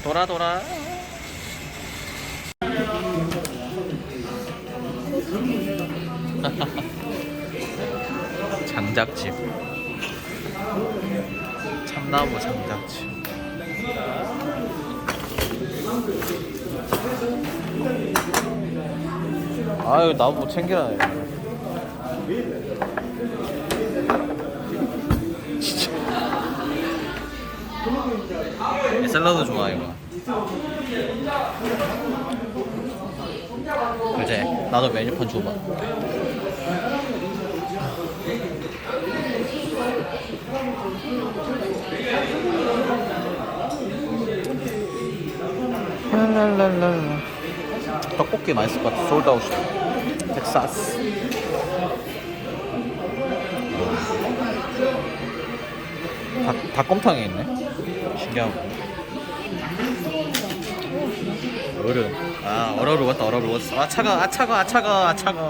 돌아 돌아. 장작집. 참나무 장작집. 아유 나무 챙겨라. 진짜. 이 샐러드 좋아 이거. 그제 나도 메뉴판 줘봐. 랄랄랄랄. 떡볶이 맛있을 것 같아. 솔드아웃이다. 텍사스. 닭곰탕에 있네. 신기하고. 얼음. 아 얼어로 갔다 얼어로 갔어. 아 차가 아 차가 아 차가 아 차가.